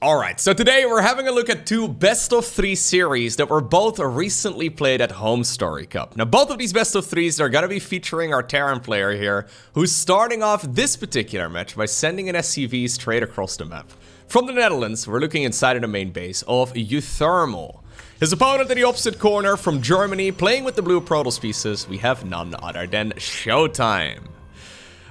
Alright, so today we're having a look at two best of 3 series that were both recently played at HomeStory Cup. Now both of these best of 3s are gonna be featuring our Terran player here, who's starting off this particular match by sending an SCV straight across the map. From the Netherlands, we're looking inside of the main base of uThermal. His opponent in the opposite corner from Germany, playing with the blue Protoss pieces, we have none other than ShoWTimE.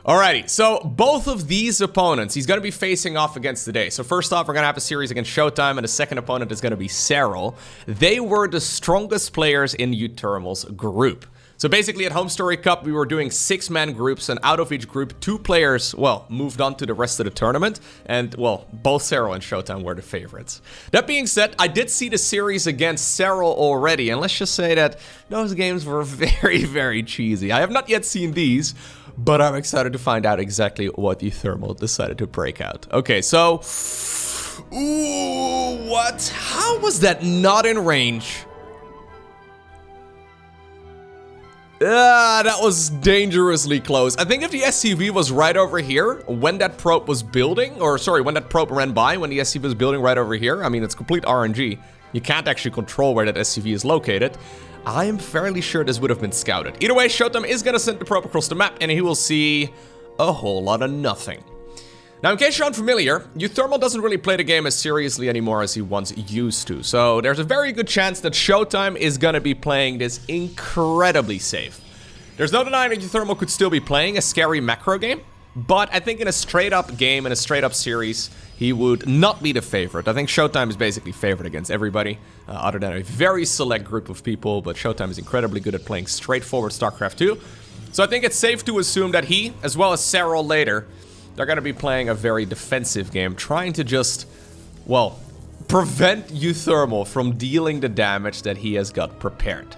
Alrighty, so both of these opponents he's going to be facing off against today. So first off, we're going to have a series against ShoWTimE, and the second opponent is going to be Serral. They were the strongest players in uThermal's group. So basically at HomeStory Cup, we were doing 6-man groups, and out of each group, 2 players, well, moved on to the rest of the tournament. And, well, both Serral and ShoWTimE were the favorites. That being said, I did see the series against Serral already, and let's just say that those games were very, very cheesy. I have not yet seen these, but I'm excited to find out exactly what uThermal decided to break out. Okay, so... Ooh, what? How was that not in range? That was dangerously close. I think if the SCV was right over here when that probe was building, or sorry, when that probe ran by, when the SCV was building right over here, I mean, it's complete RNG. You can't actually control where that SCV is located. I am fairly sure this would have been scouted. Either way, ShoWTimE is going to send the probe across the map, and he will see a whole lot of nothing. Now, in case you're unfamiliar, uThermal doesn't really play the game as seriously anymore as he once used to. So there's a very good chance that ShoWTimE is going to be playing this incredibly safe. There's no denying that uThermal could still be playing a scary macro game, but I think in a straight-up game, in a straight-up series, he would not be the favorite. I think ShoWTimE is basically favored against everybody, other than a very select group of people, but ShoWTimE is incredibly good at playing straightforward StarCraft 2. So I think it's safe to assume that he, as well as Serral later, they're going to be playing a very defensive game, trying to just, well, prevent uThermal from dealing the damage that he has got prepared.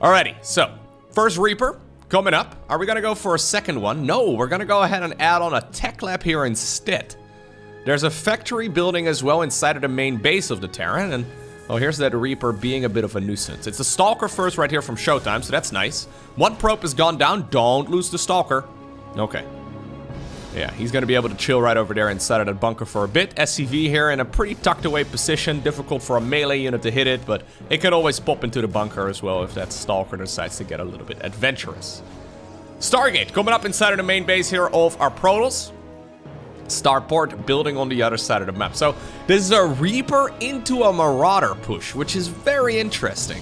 Alrighty, so, first Reaper coming up. Are we going to go for a second one? No, we're going to go ahead and add on a tech lab here instead. There's a factory building as well inside of the main base of the Terran, and, oh, here's that Reaper being a bit of a nuisance. It's a Stalker first right here from ShoWTimE, so that's nice. One probe has gone down. Don't lose the Stalker. Okay. Yeah, he's going to be able to chill right over there inside of that bunker for a bit. SCV here in a pretty tucked away position. Difficult for a melee unit to hit it, but it can always pop into the bunker as well if that Stalker decides to get a little bit adventurous. Stargate coming up inside of the main base here of our Protoss. Starport building on the other side of the map. So this is a Reaper into a Marauder push, which is very interesting.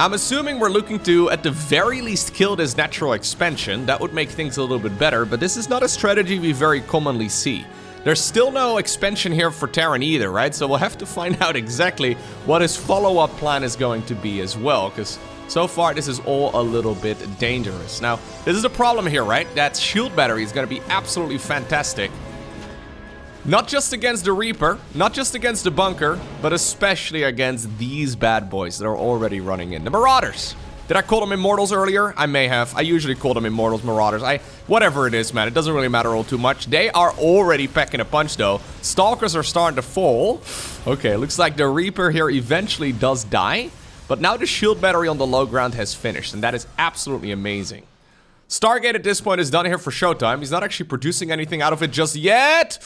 I'm assuming we're looking to, at the very least, kill this natural expansion. That would make things a little bit better, but this is not a strategy we very commonly see. There's still no expansion here for Terran either, right? So we'll have to find out exactly what his follow-up plan is going to be as well, because so far this is all a little bit dangerous. Now, this is a problem here, right? That shield battery is going to be absolutely fantastic. Not just against the Reaper, not just against the bunker, but especially against these bad boys that are already running in. The Marauders. Did I call them Immortals earlier? I may have. I usually call them Immortals, Marauders. Whatever it is, man. It doesn't really matter all too much. They are already packing a punch, though. Stalkers are starting to fall. Okay, looks like the Reaper here eventually does die. But now the shield battery on the low ground has finished, and that is absolutely amazing. Stargate at this point is done here for ShoWTimE. He's not actually producing anything out of it just yet.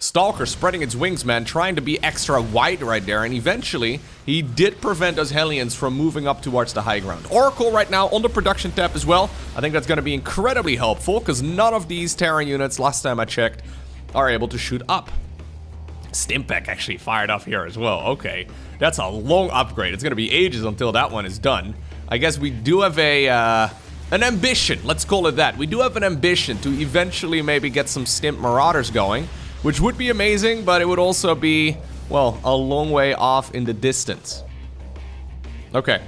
Stalker spreading its wings, man, trying to be extra wide right there, and eventually he did prevent those Hellions from moving up towards the high ground. Oracle right now on the production tab as well. I think that's going to be incredibly helpful, because none of these Terran units, last time I checked, are able to shoot up. Stimpack actually fired off here as well. Okay, that's a long upgrade. It's going to be ages until that one is done. I guess we do have an ambition, let's call it that. We do have an ambition to eventually maybe get some Stimp Marauders going, which would be amazing, but it would also be, well, a long way off in the distance. Okay.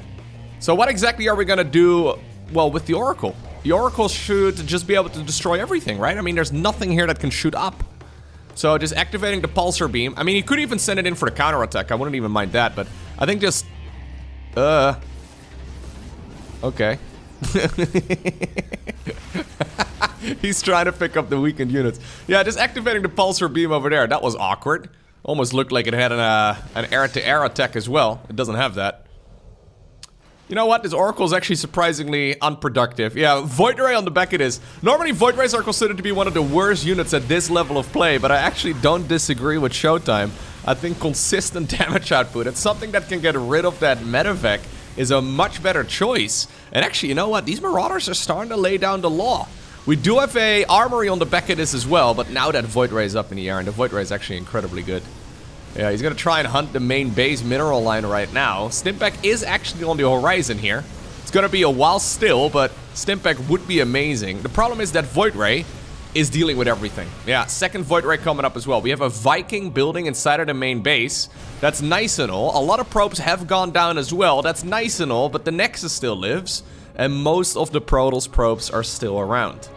So what exactly are we gonna do, well, with the Oracle? The Oracle should just be able to destroy everything, right? I mean, there's nothing here that can shoot up. So just activating the Pulsar Beam. I mean, he could even send it in for the counterattack. I wouldn't even mind that, but I think just... Okay. He's trying to pick up the weakened units. Yeah, just activating the Pulsar Beam over there. That was awkward. Almost looked like it had an air-to-air attack as well. It doesn't have that. You know what? This Oracle is actually surprisingly unproductive. Yeah, Void Ray on the back it is. Normally, Void Rays are considered to be one of the worst units at this level of play, but I actually don't disagree with ShoWTimE. I think consistent damage output, it's something that can get rid of that medevac, is a much better choice. And actually, you know what? These Marauders are starting to lay down the law. We do have a armory on the back of this as well, but now that Void Ray is up in the air, and the Void Ray is actually incredibly good. Yeah, he's gonna try and hunt the main base mineral line right now. Stimpak is actually on the horizon here. It's gonna be a while still, but Stimpak would be amazing. The problem is that Void Ray is dealing with everything. Yeah, second Void Ray coming up as well. We have a Viking building inside of the main base. That's nice and all. A lot of probes have gone down as well. That's nice and all, but the Nexus still lives. And most of the Protoss probes are still around.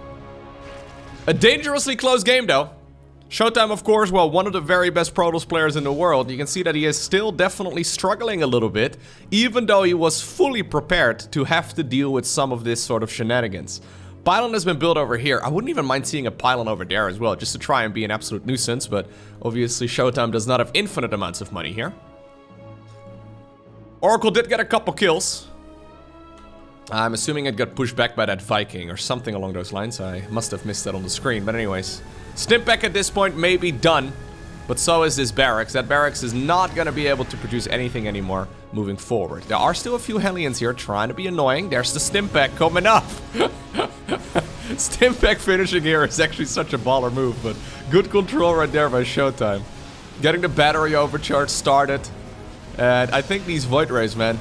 A dangerously close game though. ShoWTimE, of course, well, one of the very best Protoss players in the world. You can see that he is still definitely struggling a little bit, even though he was fully prepared to have to deal with some of this sort of shenanigans. Pylon has been built over here. I wouldn't even mind seeing a pylon over there as well, just to try and be an absolute nuisance, but obviously ShoWTimE does not have infinite amounts of money here. Oracle did get a couple kills. I'm assuming it got pushed back by that Viking or something along those lines. I must have missed that on the screen, but anyways. Stimpak at this point may be done, but so is this barracks. That barracks is not going to be able to produce anything anymore moving forward. There are still a few Hellions here trying to be annoying. There's the Stimpak coming up. Stimpak finishing here is actually such a baller move, but good control right there by ShoWTimE. Getting the battery overcharge started. And I think these Void Rays, man.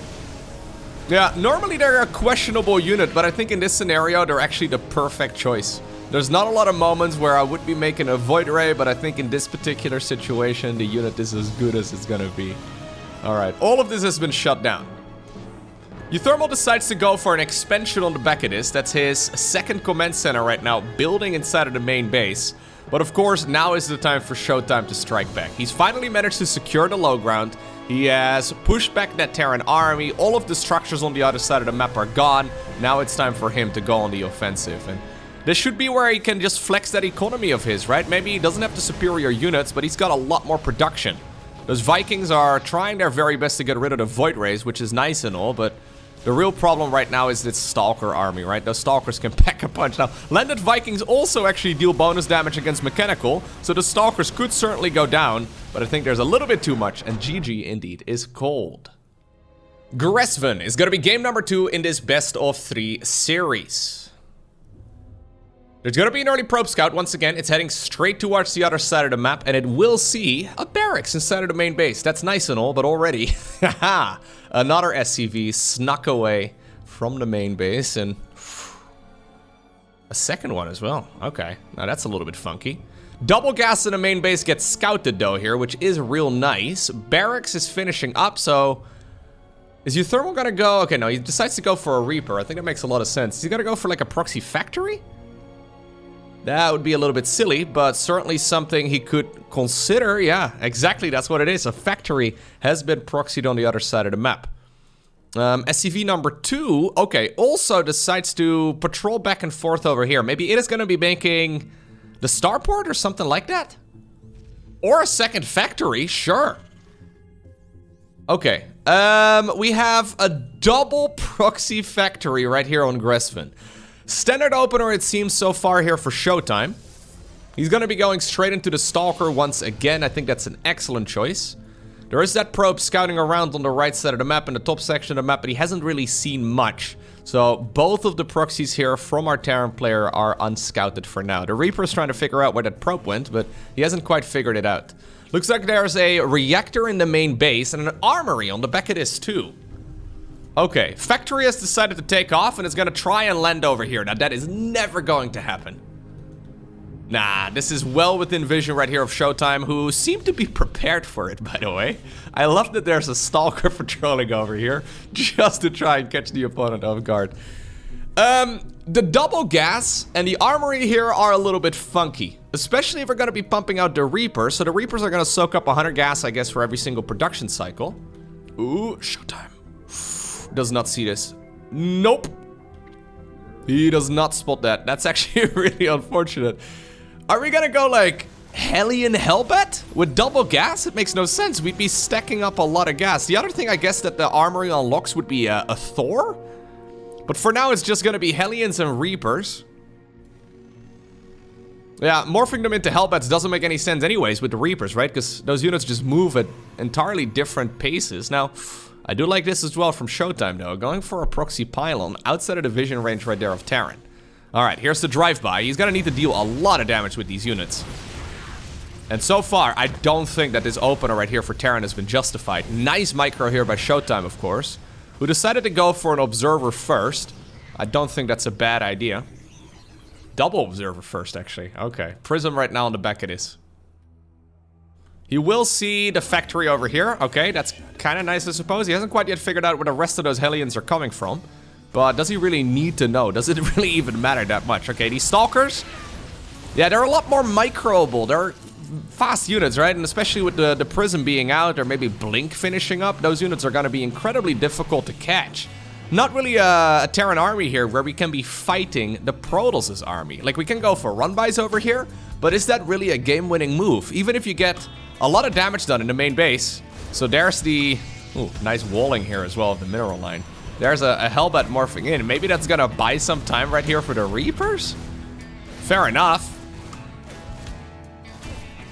Yeah, normally they're a questionable unit, but I think in this scenario, they're actually the perfect choice. There's not a lot of moments where I would be making a Void Ray, but I think in this particular situation, the unit is as good as it's gonna be. Alright, all of this has been shut down. uThermal decides to go for an expansion on the back of this. That's his second command center right now, building inside of the main base. But of course, now is the time for ShoWTimE to strike back. He's finally managed to secure the low ground. He has pushed back that Terran army. All of the structures on the other side of the map are gone. Now it's time for him to go on the offensive. And this should be where he can just flex that economy of his, right? Maybe he doesn't have the superior units, but he's got a lot more production. Those Vikings are trying their very best to get rid of the Void Rays, which is nice and all, but the real problem right now is this Stalker army, right? Those Stalkers can pack a punch. Now, landed Vikings also actually deal bonus damage against mechanical, so the Stalkers could certainly go down, but I think there's a little bit too much, and GG indeed is cold. Gresvan is going to be game number 2 in this best of 3 series. There's going to be an early probe scout once again. It's heading straight towards the other side of the map, and it will see a barracks inside of the main base. That's nice and all, but already, haha, another SCV snuck away from the main base, and a second one as well. Okay, now that's a little bit funky. Double gas in the main base gets scouted though here, which is real nice. Barracks is finishing up, so is uThermal gonna go? Okay, no, he decides to go for a Reaper. I think that makes a lot of sense. Is he gonna go for like a proxy factory? That would be a little bit silly, but certainly something he could consider. Yeah, exactly, that's what it is. A factory has been proxied on the other side of the map. SCV number 2, okay, also decides to patrol back and forth over here. Maybe it is going to be making the starport or something like that? Or a second factory, sure. Okay, we have a double proxy factory right here on Gresvan. Standard opener, it seems so far here for ShoWTimE. He's going to be going straight into the Stalker once again. I think that's an excellent choice. There is that probe scouting around on the right side of the map, in the top section of the map, but he hasn't really seen much. So both of the proxies here from our Terran player are unscouted for now. The Reaper is trying to figure out where that probe went, but he hasn't quite figured it out. Looks like there's a reactor in the main base and an armory on the back of this too. Okay, factory has decided to take off and is going to try and land over here. Now that is never going to happen. Nah, this is well within vision right here of ShoWTimE, who seem to be prepared for it, by the way. I love that there's a Stalker patrolling over here, just to try and catch the opponent off guard. The double gas and the armory here are a little bit funky, especially if we're going to be pumping out the Reapers. So the Reapers are going to soak up 100 gas, I guess, for every single production cycle. Ooh, ShoWTimE does not see this. Nope. He does not spot that. That's actually really unfortunate. Are we gonna go like Hellion Hellbat with double gas? It makes no sense. We'd be stacking up a lot of gas. The other thing I guess that the armory unlocks would be a Thor. But for now it's just gonna be Hellions and Reapers. Yeah, morphing them into Hellbats doesn't make any sense anyways with the Reapers, right? Because those units just move at entirely different paces. Now, I do like this as well from ShoWTimE, though. Going for a proxy pylon outside of the vision range right there of Terran. Alright, here's the drive-by. He's gonna need to deal a lot of damage with these units. And so far, I don't think that this opener right here for Terran has been justified. Nice micro here by ShoWTimE, of course, who decided to go for an Observer first. I don't think that's a bad idea. Double Observer first, actually. Okay. Prism right now on the back of this. He will see the factory over here. Okay, that's kind of nice, I suppose. He hasn't quite yet figured out where the rest of those Hellions are coming from. But does he really need to know? Does it really even matter that much? Okay, these Stalkers. Yeah, they're a lot more microable. They're fast units, right? And especially with the Prism being out or maybe Blink finishing up, those units are going to be incredibly difficult to catch. Not really a Terran army here where we can be fighting the Protoss' army. Like, we can go for run-bys over here, but is that really a game-winning move? Even if you get a lot of damage done in the main base. So there's the... Ooh, nice walling here as well of the mineral line. There's a Hellbat morphing in. Maybe that's gonna buy some time right here for the Reapers? Fair enough.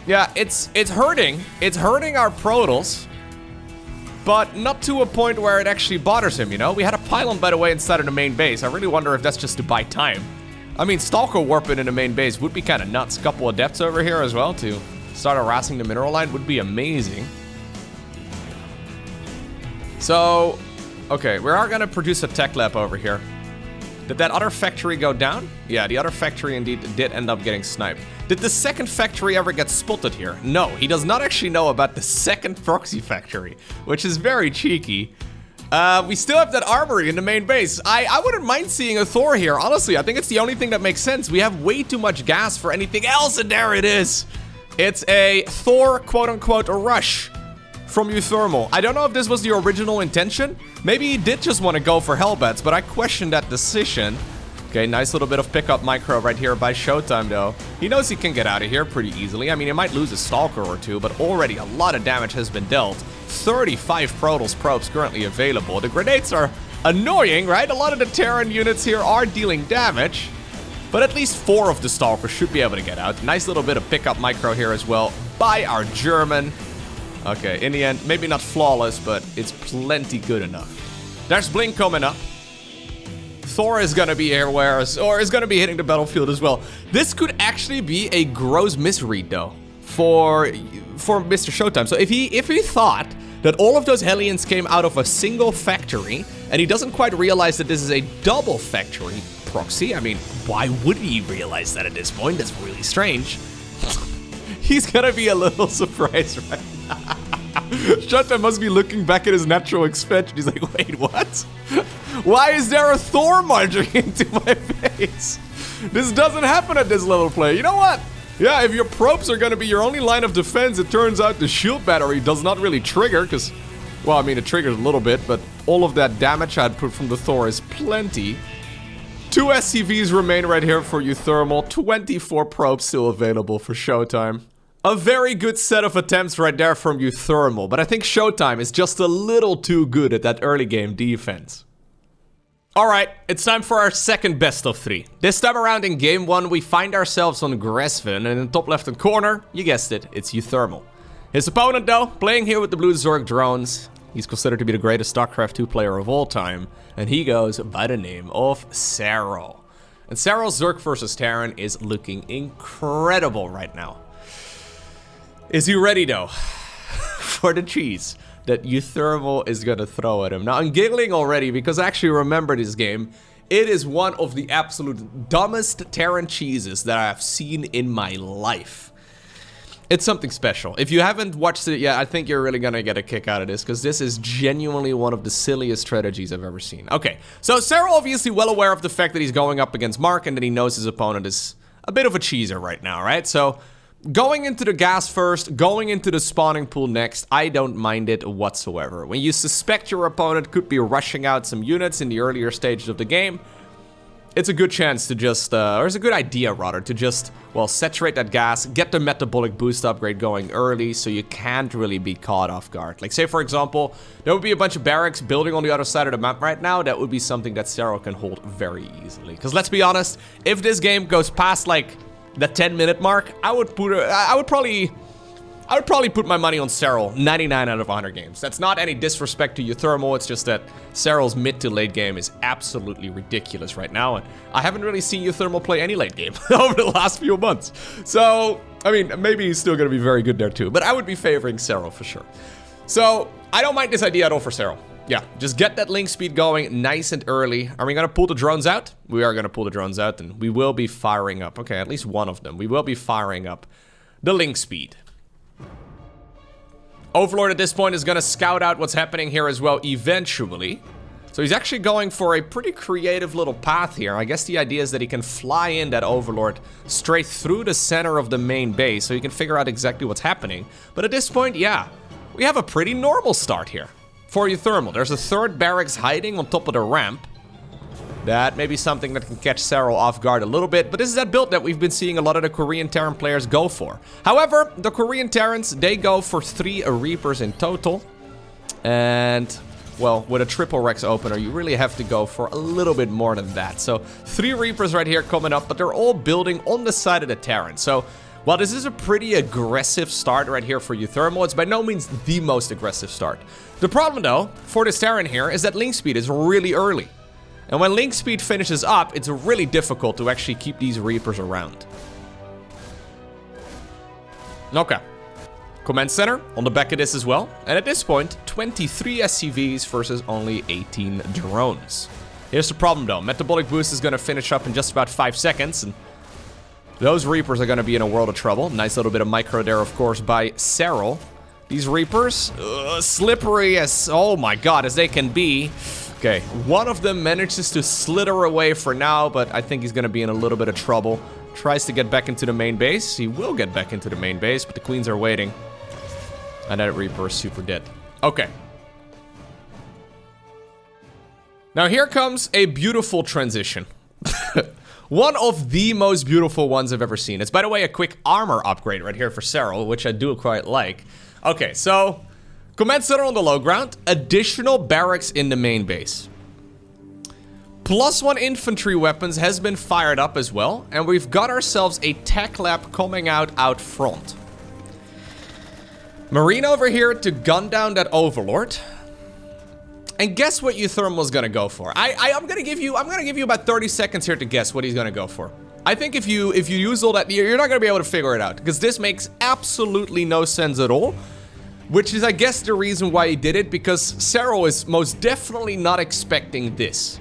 Yeah, it's hurting. It's hurting our Protoss. But not to a point where it actually bothers him, you know? We had a pylon, by the way, inside of the main base. I really wonder if that's just to buy time. I mean, Stalker warping in the main base would be kind of nuts. Couple of Adepts over here as well to start harassing the mineral line would be amazing. So, okay, we are gonna produce a tech lab over here. Did that other factory go down? Yeah, the other factory indeed did end up getting sniped. Did the second factory ever get spotted here? No, he does not actually know about the second proxy factory, which is very cheeky. We still have that armory in the main base. I wouldn't mind seeing a Thor here, honestly. I think it's the only thing that makes sense. We have way too much gas for anything else, and there it is. It's a Thor, quote-unquote, rush from uThermal. I don't know if this was the original intention. Maybe he did just want to go for Hellbats, but I question that decision. Okay, nice little bit of pickup micro right here by ShoWTimE, though. He knows he can get out of here pretty easily. I mean, he might lose a Stalker or two, but already a lot of damage has been dealt. 35 Protoss probes currently available. The grenades are annoying, right? A lot of the Terran units here are dealing damage, but at least 4 of the Stalkers should be able to get out. Nice little bit of pickup micro here as well by our German. Okay, in the end, maybe not flawless, but it's plenty good enough. There's Blink coming up. Thor is gonna be airwares, or is gonna be hitting the battlefield as well. This could actually be a gross misread, though, for Mr. ShoWTimE. So if he thought that all of those Hellions came out of a single factory, and he doesn't quite realize that this is a double factory proxy, I mean, why would he realize that at this point? That's really strange. He's gonna be a little surprised right now. ShoWTimE must be looking back at his natural expansion. He's like, wait, what? Why is there a Thor marching into my face? This doesn't happen at this level of play. You know what? Yeah, if your probes are gonna be your only line of defense, it turns out the shield battery does not really trigger, because, well, I mean, it triggers a little bit, but all of that damage output from the Thor is plenty. 2 SCVs remain right here for uThermal. 24 probes still available for ShoWTimE. A very good set of attempts right there from uThermal, but I think ShoWTimE is just a little too good at that early game defense. Alright, it's time for our second best of 3. This time around in game 1, we find ourselves on Gresvin, and in the top left-hand corner, you guessed it, it's uThermal. His opponent, though, playing here with the blue Zerg drones. He's considered to be the greatest StarCraft 2 player of all time, and he goes by the name of Serral. And Serral's Zerg versus Terran is looking incredible right now. Is he ready, though, for the cheese that uThermal is gonna throw at him? Now, I'm giggling already because I actually remember this game. It is one of the absolute dumbest Terran cheeses that I've seen in my life. It's something special. If you haven't watched it yet, I think you're really gonna get a kick out of this, because this is genuinely one of the silliest strategies I've ever seen. Okay, so Serral obviously well aware of the fact that he's going up against Mark, and that he knows his opponent is a bit of a cheeser right now, right? So going into the gas first, going into the spawning pool next, I don't mind it whatsoever. When you suspect your opponent could be rushing out some units in the earlier stages of the game, it's a good chance to just, or it's a good idea rather, to just, well, saturate that gas, get the metabolic boost upgrade going early so you can't really be caught off guard. Like, say for example, there would be a bunch of barracks building on the other side of the map right now. That would be something that Serral can hold very easily. Because let's be honest, if this game goes past like the 10-minute mark, I would probably put my money on Serral 99 out of 100 games. That's not any disrespect to uThermal, it's just that Serral's mid to late game is absolutely ridiculous right now, and I haven't really seen uThermal play any late game over the last few months. So, I mean, maybe he's still gonna be very good there too, but I would be favoring Serral for sure. So, I don't mind this idea at all for Serral. Yeah, just get that link speed going nice and early. Are we gonna pull the drones out? We are gonna pull the drones out, and we will be firing up. Okay, at least one of them. We will be firing up the link speed. Overlord at this point is going to scout out what's happening here as well eventually. So he's actually going for a pretty creative little path here. I guess the idea is that he can fly in that Overlord straight through the center of the main base so he can figure out exactly what's happening. But at this point, yeah, we have a pretty normal start here for uThermal. There's a third barracks hiding on top of the ramp. That may be something that can catch Serral off guard a little bit, but this is that build that we've been seeing a lot of the Korean Terran players go for. However, the Korean Terrans, they go for 3 Reapers in total. And, well, with a triple Rex opener, you really have to go for a little bit more than that. So, 3 Reapers right here coming up, but they're all building on the side of the Terran. So, while this is a pretty aggressive start right here for uThermal, it's by no means the most aggressive start. The problem, though, for this Terran here is that link speed is really early. And when link speed finishes up, it's really difficult to actually keep these Reapers around. Okay. Command center on the back of this as well. And at this point, 23 SCVs versus only 18 drones. Here's the problem though. Metabolic boost is going to finish up in just about 5 seconds. And those Reapers are going to be in a world of trouble. Nice little bit of micro there, of course, by Serral. These Reapers, slippery as, oh my god, as they can be. Okay, one of them manages to slither away for now, but I think he's going to be in a little bit of trouble. Tries to get back into the main base. He will get back into the main base, but the Queens are waiting. And that Reaper is super dead. Okay. Now here comes a beautiful transition. One of the most beautiful ones I've ever seen. It's, by the way, a quick armor upgrade right here for Serral, which I do quite like. Okay, so command center on the low ground, additional barracks in the main base. +1 infantry weapons has been fired up as well, and we've got ourselves a tech lab coming out front. Marine over here to gun down that Overlord. And guess what uThermal's gonna go for? I'm gonna give you about 30 seconds here to guess what he's gonna go for. I think if you use all that, you're not gonna be able to figure it out, because this makes absolutely no sense at all. Which is, I guess, the reason why he did it, because Serral is most definitely not expecting this.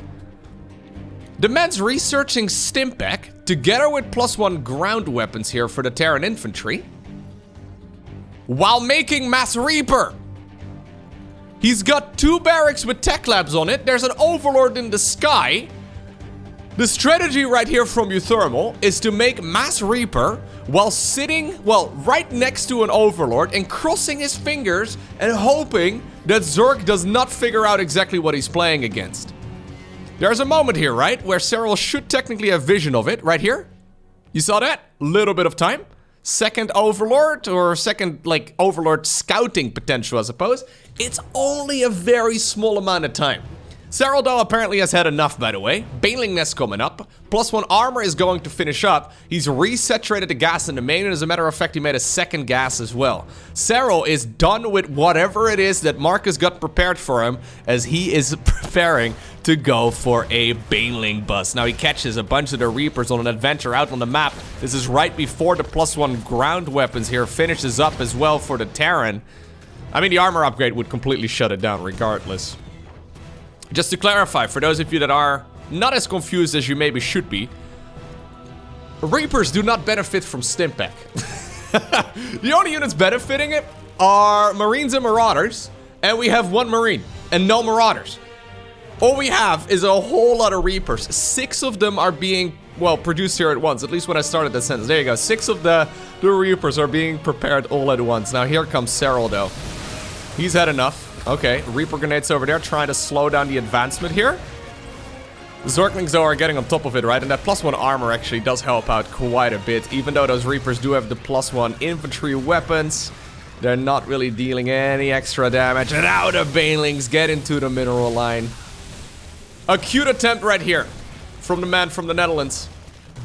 The man's researching Stimpak together with +1 ground weapons here for the Terran infantry, while making Mass Reaper. He's got 2 barracks with tech labs on it. There's an Overlord in the sky. The strategy right here from uThermal is to make Mass Reaper while sitting, well, right next to an Overlord and crossing his fingers and hoping that Zerg does not figure out exactly what he's playing against. There's a moment here, right, where Serral should technically have vision of it, right here. You saw that? Little bit of time. Second Overlord, or second, like, Overlord scouting potential, I suppose. It's only a very small amount of time. Serral, though, apparently has had enough, by the way. Baneling Nest coming up. +1 armor is going to finish up. He's resaturated the gas in the main, and as a matter of fact, he made a second gas as well. Serral is done with whatever it is that Marcus got prepared for him, as he is preparing to go for a Baneling bust. Now, he catches a bunch of the Reapers on an adventure out on the map. This is right before the +1 ground weapons here finishes up as well for the Terran. I mean, the armor upgrade would completely shut it down regardless. Just to clarify, for those of you that are not as confused as you maybe should be, Reapers do not benefit from Stimpak. The only units benefiting it are Marines and Marauders, and we have 1 Marine and no Marauders. All we have is a whole lot of Reapers. 6 of them are being, well, produced here at once, at least when I started the sentence. There you go, 6 of the Reapers are being prepared all at once. Now here comes Serral, though. He's had enough. Okay, Reaper grenades over there, trying to slow down the advancement here. The Zerglings, though, are getting on top of it, right? And that +1 armor actually does help out quite a bit. Even though those Reapers do have the +1 infantry weapons, they're not really dealing any extra damage. And now the Banelings get into the mineral line. A cute attempt right here from the man from the Netherlands.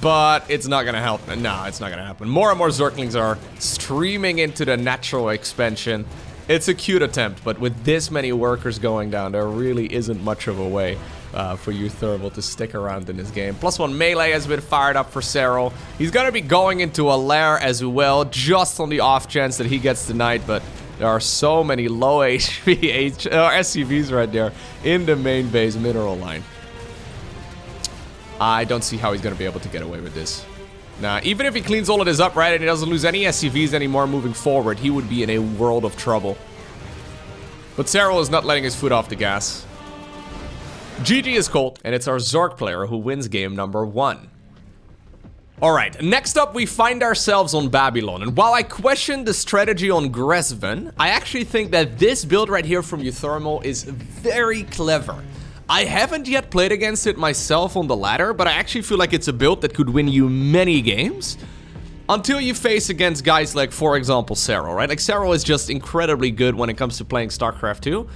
but it's not gonna help. No, it's not gonna happen. More and more Zerglings are streaming into the natural expansion. It's a cute attempt, but with this many workers going down, there really isn't much of a way for uThermal to stick around in this game. +1 melee has been fired up for Serral. He's gonna be going into a lair as well, just on the off chance that he gets denied, but there are so many low HP SCVs right there in the main base mineral line. I don't see how he's gonna be able to get away with this. Nah, even if he cleans all of this up, right, and he doesn't lose any SCVs anymore moving forward, he would be in a world of trouble. But Serral is not letting his foot off the gas. GG is cold, and it's our Zork player who wins game number 1. Alright, next up we find ourselves on Babylon, and while I question the strategy on Gresven, I actually think that this build right here from uThermal is very clever. I haven't yet played against it myself on the ladder, but I actually feel like it's a build that could win you many games. Until you face against guys like, for example, Serral, right? Like, Serral is just incredibly good when it comes to playing StarCraft 2.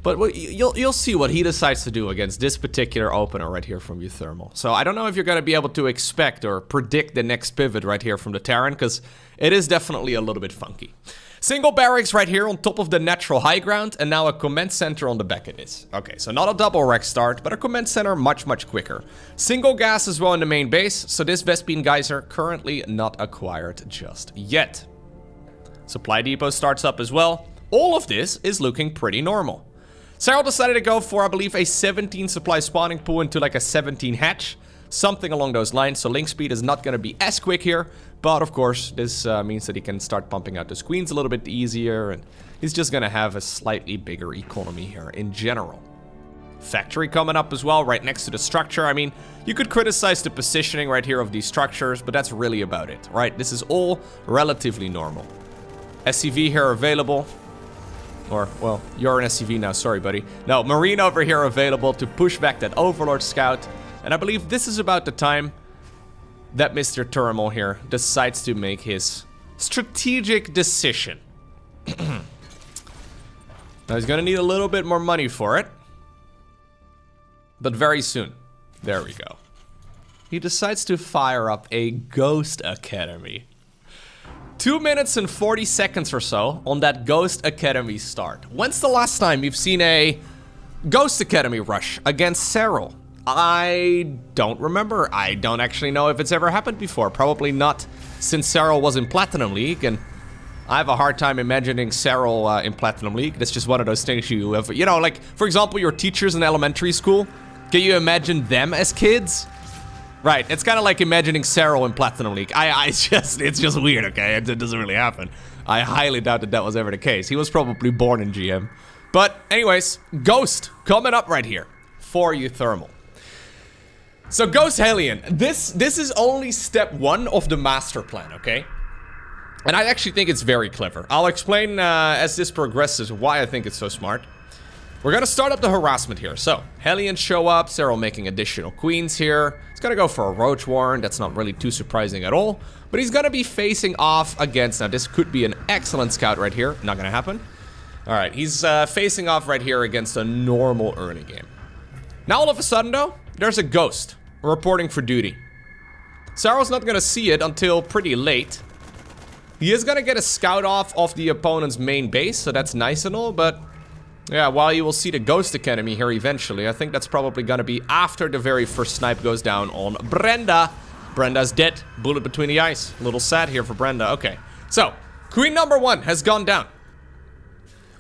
But you'll see what he decides to do against this particular opener right here from uThermal. So I don't know if you're going to be able to expect or predict the next pivot right here from the Terran, because it is definitely a little bit funky. Single barracks right here on top of the natural high ground, and now a command center on the back of this. Okay, so not a double rack start, but a command center much quicker. Single gas as well in the main base, so this Vespene Geyser currently not acquired just yet. Supply depot starts up as well. All of this is looking pretty normal. Serral decided to go for, I believe, a 17 supply spawning pool into like a 17 hatch. Something along those lines, so link speed is not going to be as quick here. But of course, this means that he can start pumping out the queens a little bit easier. And he's just going to have a slightly bigger economy here in general. Factory coming up as well, right next to the structure. I mean, you could criticize the positioning right here of these structures, but that's really about it, right? This is all relatively normal. SCV here available. Or, well, you're an SCV now, sorry, buddy. No, Marine over here available to push back that Overlord Scout. And I believe this is about the time that Mr. Thermal here decides to make his strategic decision. Now he's gonna need a little bit more money for it. But very soon. There we go. He decides to fire up a Ghost Academy. 2 minutes and 40 seconds or so on that Ghost Academy start. When's the last time you've seen a Ghost Academy rush against Serral? I don't remember. I don't actually know if it's ever happened before. Probably not since Serral was in Platinum League, and I have a hard time imagining Serral in Platinum League. That's just one of those things you have, you know, like, for example, your teachers in elementary school. Can you imagine them as kids? Right, it's kind of like imagining Serral in Platinum League. It's just weird, okay? It doesn't really happen. I highly doubt that was ever the case. He was probably born in GM. But anyways, Ghost coming up right here for uThermal. So Ghost Hellion, this is only step 1 of the master plan, okay? And I actually think it's very clever. I'll explain as this progresses why I think it's so smart. We're gonna start up the harassment here. So, Hellions show up, Serral making additional queens here. He's gonna go for a Roach Warren, that's not really too surprising at all. But he's gonna be facing off against, now this could be an excellent scout right here, not gonna happen. Alright, he's facing off right here against a normal early game. Now all of a sudden though, there's a Ghost reporting for duty. Serral's not gonna see it until pretty late. He is gonna get a scout off of the opponent's main base, so that's nice and all, but yeah, while you will see the Ghost Academy here eventually, I think that's probably gonna be after the very first snipe goes down on Brenda. Brenda's dead. Bullet between the eyes. A little sad here for Brenda. Okay, so queen number 1 has gone down.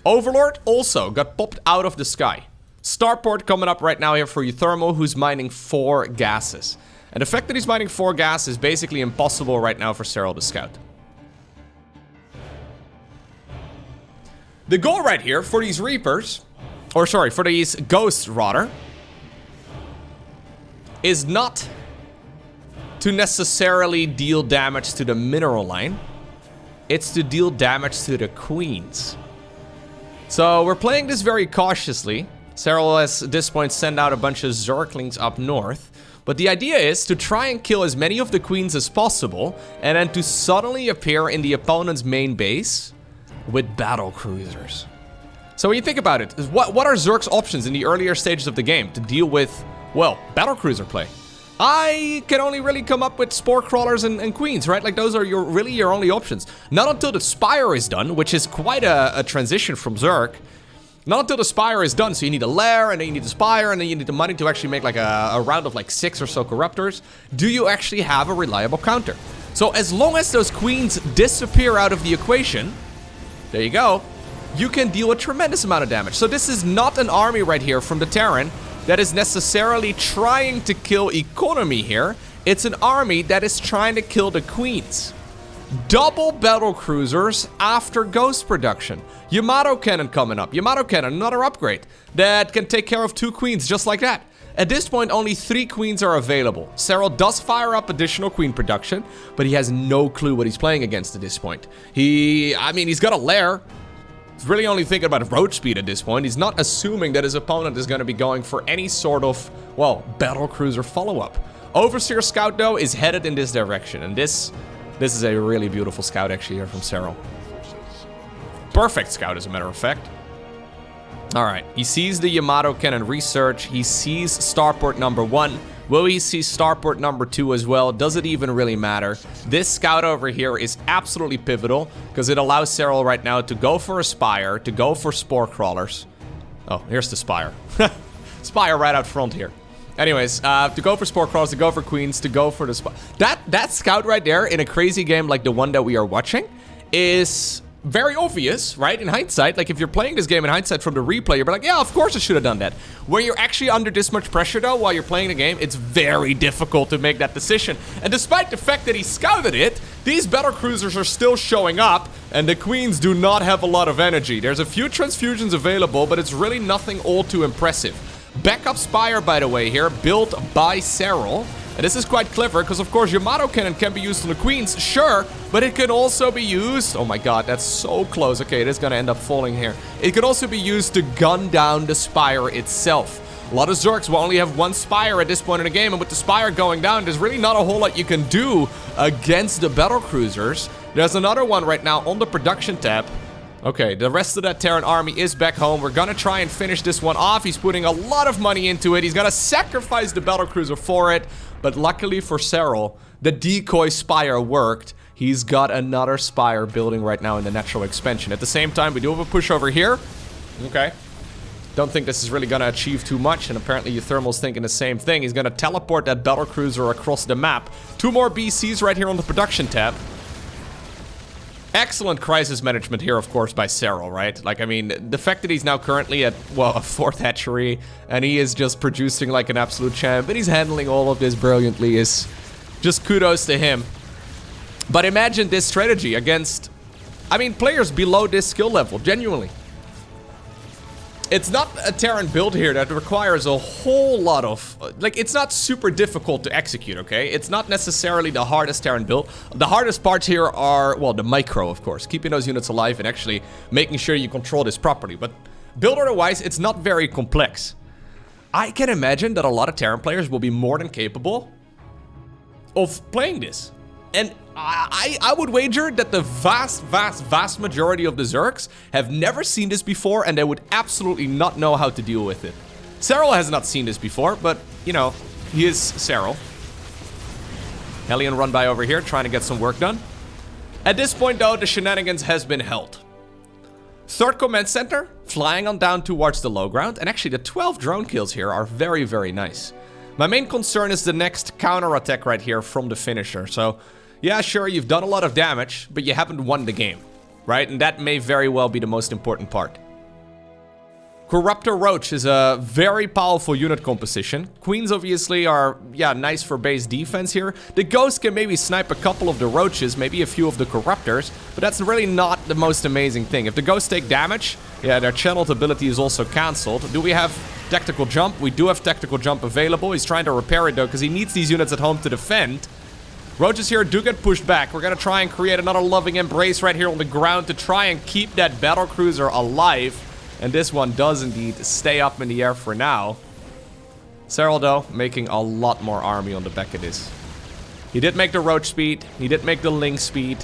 Overlord also got popped out of the sky. Starport coming up right now here for uThermal, who's mining 4 gases. And the fact that he's mining 4 gas is basically impossible right now for Serral to scout. The goal right here for these Reapers, or sorry, for these Ghosts rather, is not to necessarily deal damage to the mineral line. It's to deal damage to the queens. So we're playing this very cautiously. Serral has at this point sent out a bunch of Zerglings up north. But the idea is to try and kill as many of the queens as possible, and then to suddenly appear in the opponent's main base with battle cruisers. So when you think about it, what are Zerg's options in the earlier stages of the game to deal with, well, battle cruiser play? I can only really come up with Spore Crawlers and Queens, right? Like, those are really your only options. Not until the Spire is done, which is quite a transition from Zerg. Not until the Spire is done, so you need a Lair, and then you need the Spire, and then you need the money to actually make like a round of like 6 or so Corruptors. Do you actually have a reliable counter? So as long as those Queens disappear out of the equation, there you go, you can deal a tremendous amount of damage. So this is not an army right here from the Terran that is necessarily trying to kill economy here. It's an army that is trying to kill the Queens. Double battle cruisers after ghost production. Yamato Cannon coming up. Yamato Cannon, another upgrade that can take care of 2 Queens just like that. At this point, only 3 Queens are available. Serral does fire up additional Queen production, but he has no clue what he's playing against at this point. I mean, he's got a Lair. He's really only thinking about road speed at this point. He's not assuming that his opponent is going to be going for any sort of, well, battle cruiser follow-up. Overseer Scout, though, is headed in this direction, and this is a really beautiful scout actually here from Serral. Perfect scout, as a matter of fact. Alright, he sees the Yamato Cannon research. He sees starport number 1. Will he see starport number 2 as well? Does it even really matter? This scout over here is absolutely pivotal because it allows Serral right now to go for a Spire, to go for Spore Crawlers. Oh, here's the Spire. Spire right out front here. Anyways, to go for Spore Crawlers, to go for Queens, to go for the Spire. That scout right there in a crazy game like the one that we are watching is very obvious, right? In hindsight, like if you're playing this game in hindsight from the replay, you're like, yeah, of course I should have done that. When you're actually under this much pressure though, while you're playing the game, it's very difficult to make that decision. And despite the fact that he scouted it, these battle cruisers are still showing up, and the Queens do not have a lot of energy. There's a few transfusions available, but it's really nothing all too impressive. Backup Spire, by the way, here, built by Serral. And this is quite clever, because of course Yamato Cannon can be used on the Queens, sure, but it can also be used... Oh my god, that's so close. Okay, it is going to end up falling here. It can also be used to gun down the Spire itself. A lot of Zergs will only have 1 Spire at this point in the game, and with the Spire going down, there's really not a whole lot you can do against the battle cruisers. There's another one right now on the production tab. Okay, the rest of that Terran army is back home. We're gonna try and finish this one off. He's putting a lot of money into it. He's gonna sacrifice the battlecruiser for it. But luckily for Serral, the decoy Spire worked. He's got another Spire building right now in the natural expansion. At the same time, we do have a push over here. Okay. Don't think this is really gonna achieve too much, and apparently uThermal's thinking the same thing. He's gonna teleport that battlecruiser across the map. 2 more BCs right here on the production tab. Excellent crisis management here, of course, by Serral, right? Like, I mean, the fact that he's now currently at, well, a 4th hatchery, and he is just producing like an absolute champ, and he's handling all of this brilliantly is just kudos to him. But imagine this strategy against, I mean, players below this skill level, genuinely. It's not a Terran build here that requires a whole lot of... Like, it's not super difficult to execute, okay? It's not necessarily the hardest Terran build. The hardest parts here are, well, the micro, of course. Keeping those units alive and actually making sure you control this properly. But build order-wise, it's not very complex. I can imagine that a lot of Terran players will be more than capable of playing this. And I would wager that the vast majority of the Zergs have never seen this before, and they would absolutely not know how to deal with it. Serral has not seen this before, but, you know, he is Serral. Hellion run by over here, trying to get some work done. At this point, though, the shenanigans has been held. 3rd command center, flying on down towards the low ground, and actually the 12 drone kills here are very, very nice. My main concern is the next counter-attack right here from the finisher, so... Yeah, sure, you've done a lot of damage, but you haven't won the game, right? And that may very well be the most important part. Corruptor Roach is a very powerful unit composition. Queens obviously are, yeah, nice for base defense here. The Ghost can maybe snipe a couple of the Roaches, maybe a few of the Corruptors, but that's really not the most amazing thing. If the Ghosts take damage, yeah, their channeled ability is also cancelled. Do we have Tactical Jump? We do have Tactical Jump available. He's trying to repair it, though, because he needs these units at home to defend. Roaches here do get pushed back. We're going to try and create another loving embrace right here on the ground to try and keep that battlecruiser alive. And this one does indeed stay up in the air for now. Serral, though, making a lot more army on the back of this. He did make the Roach speed. He did make the Link speed.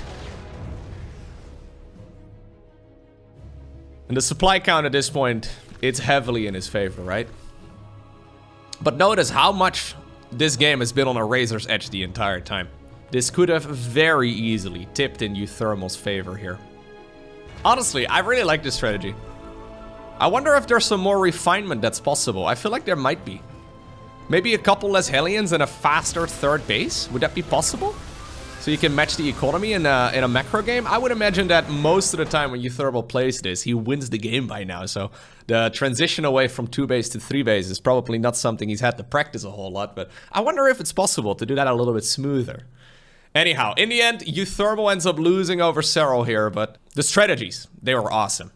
And the supply count at this point, it's heavily in his favor, right? But notice how much This game has been on a razor's edge the entire time. This could have very easily tipped in uThermal's favor here. Honestly, I really like this strategy. I wonder if there's some more refinement that's possible. I feel like there might be. Maybe a couple less Hellions and a faster third base? Would that be possible? So you can match the economy in a macro game? I would imagine that most of the time when uThermal plays this, he wins the game by now. So the transition away from 2 base to 3 base is probably not something he's had to practice a whole lot. But I wonder if it's possible to do that a little bit smoother. Anyhow, in the end, uThermal ends up losing over Serral here, but the strategies, they were awesome.